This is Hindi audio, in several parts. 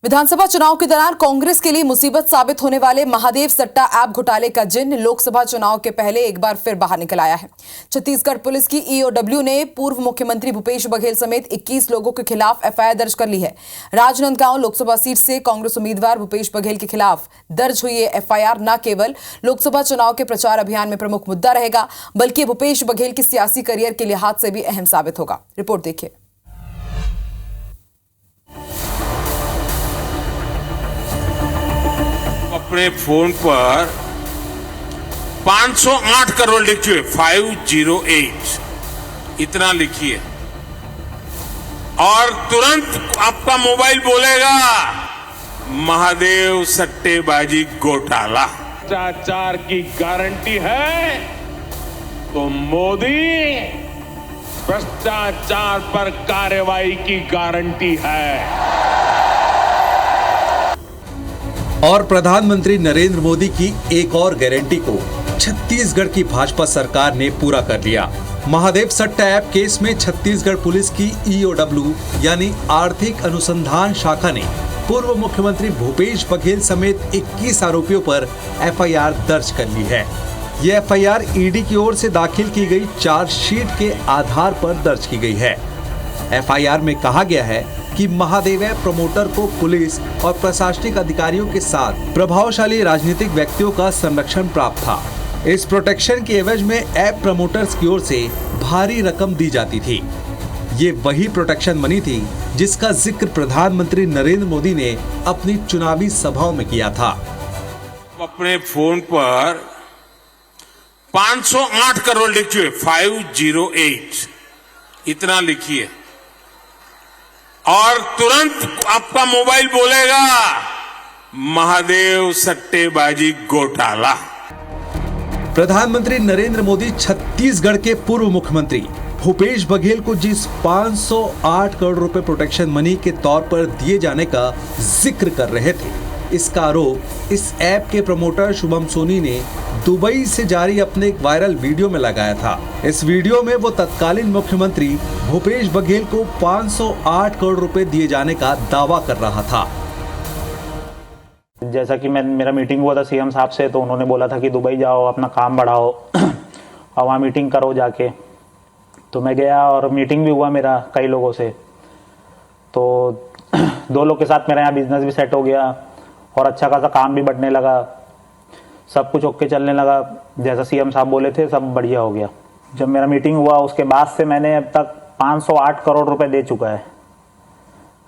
विधानसभा चुनाव के दौरान कांग्रेस के लिए मुसीबत साबित होने वाले महादेव सट्टा ऐप घोटाले का जिन्न लोकसभा चुनाव के पहले एक बार फिर बाहर निकल आया है। छत्तीसगढ़ पुलिस की ईओडब्ल्यू ने पूर्व मुख्यमंत्री भूपेश बघेल समेत 21 लोगों के खिलाफ एफआईआर दर्ज कर ली है। राजनांदगांव लोकसभा सीट से कांग्रेस उम्मीदवार भूपेश बघेल के खिलाफ दर्ज हुई ये एफआईआर न केवल लोकसभा चुनाव के प्रचार अभियान में प्रमुख मुद्दा रहेगा, बल्कि भूपेश बघेल के सियासी करियर के लिहाज से भी अहम साबित होगा। रिपोर्ट देखिए। अपने फोन पर 508 करोड़ लिखिए, 508 इतना लिखिए और तुरंत आपका मोबाइल बोलेगा महादेव सट्टेबाजी घोटाला। भ्रष्टाचार की गारंटी है तो मोदी भ्रष्टाचार पर कार्रवाई की गारंटी है। और प्रधानमंत्री नरेंद्र मोदी की एक और गारंटी को छत्तीसगढ़ की भाजपा सरकार ने पूरा कर लिया। महादेव सट्टा ऐप केस में छत्तीसगढ़ पुलिस की ईओडब्ल्यू यानी आर्थिक अनुसंधान शाखा ने पूर्व मुख्यमंत्री भूपेश बघेल समेत 21 आरोपियों पर एफआईआर दर्ज कर ली है। ये एफआईआर ईडी की ओर से दाखिल की गई चार्जशीट के आधार पर दर्ज की गई है। एफआईआर में कहा गया है कि महादेव ऐप प्रमोटर को पुलिस और प्रशासनिक अधिकारियों के साथ प्रभावशाली राजनीतिक व्यक्तियों का संरक्षण प्राप्त था। इस प्रोटेक्शन के एवज में ऐप प्रमोटर्स की ओर से भारी रकम दी जाती थी। ये वही प्रोटेक्शन मनी थी जिसका जिक्र प्रधानमंत्री नरेंद्र मोदी ने अपनी चुनावी सभाओं में किया था। अपने फोन पर 508 करोड़ लिखिए, 508 इतना लिखिए और तुरंत आपका मोबाइल बोलेगा महादेव सट्टेबाजी घोटाला। प्रधानमंत्री नरेंद्र मोदी छत्तीसगढ़ के पूर्व मुख्यमंत्री भूपेश बघेल को जिस 508 करोड़ रुपए प्रोटेक्शन मनी के तौर पर दिए जाने का जिक्र कर रहे थे, इसका आरोप इस ऐप के प्रमोटर शुभम सोनी ने दुबई से जारी अपने एक वायरल वीडियो में लगाया था। इस वीडियो में वो तत्कालीन मुख्यमंत्री भूपेश बघेल को 508 करोड़ रुपए दिए जाने का दावा कर रहा था। जैसा कि मेरा मीटिंग हुआ था सीएम साहब से, तो उन्होंने बोला था कि दुबई जाओ, अपना काम बढ़ाओ और वहाँ मीटिंग करो जाके। तो मैं गया और मीटिंग भी हुआ मेरा कई लोगों से। तो 2 लोग के साथ मेरा यहाँ बिजनेस भी सेट हो गया और अच्छा खासा काम भी बढ़ने लगा, सब कुछ ओके चलने लगा। जैसा सीएम साहब बोले थे सब बढ़िया हो गया। जब मेरा मीटिंग हुआ उसके बाद से मैंने अब तक 508 करोड़ रुपए दे चुका है।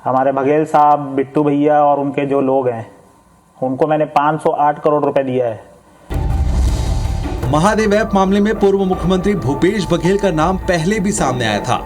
हमारे बघेल साहब, बिट्टू भैया और उनके जो लोग हैं उनको मैंने 508 करोड़ रुपए दिया है। महादेव ऐप मामले में पूर्व मुख्यमंत्री भूपेश बघेल का नाम पहले भी सामने आया था,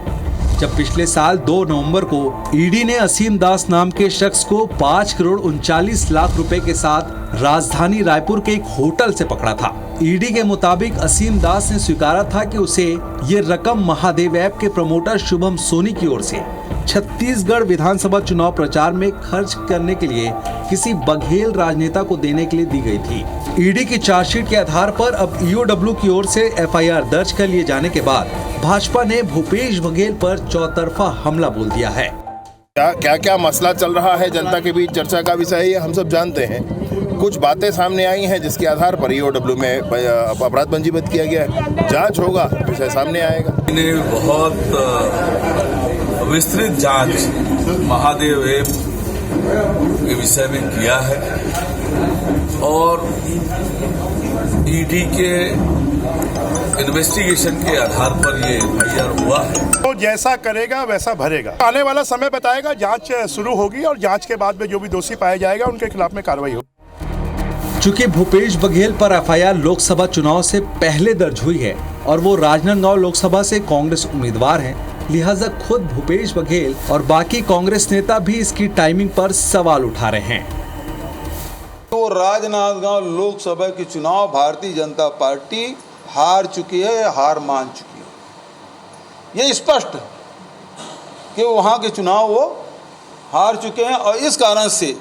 जब पिछले साल 2 नवंबर को ईडी ने असीम दास नाम के शख्स को 5 करोड़ 39 लाख रुपए के साथ राजधानी रायपुर के एक होटल से पकड़ा था। ईडी के मुताबिक असीम दास ने स्वीकारा था कि उसे ये रकम महादेव ऐप के प्रमोटर शुभम सोनी की ओर से छत्तीसगढ़ विधानसभा चुनाव प्रचार में खर्च करने के लिए किसी बघेल राजनेता को देने के लिए दी गई थी। ईडी की चार्जशीट के आधार पर अब ईओडब्ल्यू की ओर से एफआईआर दर्ज कर लिए जाने के बाद भाजपा ने भूपेश बघेल पर चौतरफा हमला बोल दिया है। क्या मसला चल रहा है, जनता के बीच चर्चा का विषय है, हम सब जानते हैं। कुछ बातें सामने आई हैं जिसके आधार पर ईओडब्ल्यू में अपराध पंजीबद्ध किया गया है। जांच होगा, विषय सामने आएगा। बहुत विस्तृत जांच महादेव ऐप के विषय में किया है और ईडी के इन्वेस्टिगेशन के आधार पर ये एफआईआर हुआ है। तो जैसा करेगा वैसा भरेगा। आने वाला समय बताएगा, जांच शुरू होगी और जांच के बाद में जो भी दोषी पाया जाएगा उनके खिलाफ में कार्रवाई होगी। चूंकि भूपेश बघेल पर एफआईआर लोकसभा चुनाव से पहले दर्ज हुई है और वो राजनांदगांव लोकसभा से कांग्रेस उम्मीदवार हैं, लिहाजा खुद भूपेश बघेल और बाकी कांग्रेस नेता भी इसकी टाइमिंग पर सवाल उठा रहे हैं। तो राजनांदगांव लोकसभा के चुनाव भारतीय जनता पार्टी हार चुकी है, हार मान चुकी है। ये स्पष्ट है कि वहां के चुनाव वो हार चुके हैं और इस कारण से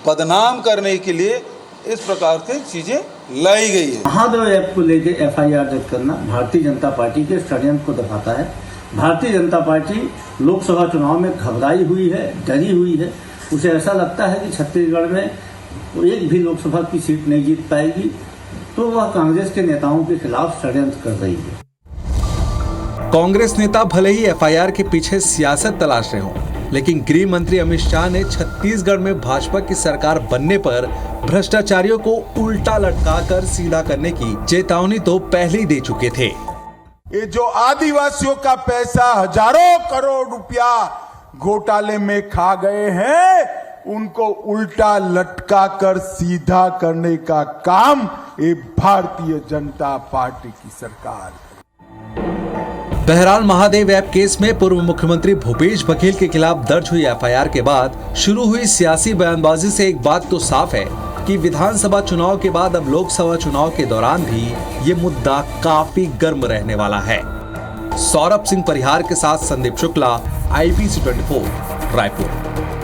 बदनाम करने के लिए इस प्रकार की चीजें लाई गई है। महादेव ऐप को लेकर एफआईआर दर्ज करना भारतीय जनता पार्टी के षड्यंत्र को दिखाता है। भारतीय जनता पार्टी लोकसभा चुनाव में घबराई हुई है, डरी हुई है उसे ऐसा लगता है कि छत्तीसगढ़ में वो एक भी लोकसभा की सीट नहीं जीत पाएगी, तो वह कांग्रेस के नेताओं के खिलाफ षड्यंत्र कर रही है। कांग्रेस नेता भले ही एफआईआर के पीछे सियासत तलाश रहे हों, लेकिन गृह मंत्री अमित शाह ने छत्तीसगढ़ में भाजपा की सरकार बनने पर भ्रष्टाचारियों को उल्टा लटकाकर सीधा करने की चेतावनी तो पहले ही दे चुके थे। ये जो आदिवासियों का पैसा हजारों करोड़ रुपया घोटाले में खा गए हैं, उनको उल्टा लटका कर सीधा करने का काम ये भारतीय जनता पार्टी की सरकार। बहरहाल महादेव ऐप केस में पूर्व मुख्यमंत्री भूपेश बघेल के खिलाफ दर्ज हुई एफआईआर के बाद शुरू हुई सियासी बयानबाजी से एक बात तो साफ है कि विधानसभा चुनाव के बाद अब लोकसभा चुनाव के दौरान भी ये मुद्दा काफी गर्म रहने वाला है। सौरभ सिंह परिहार के साथ संदीप शुक्ला, IBC 24 रायपुर।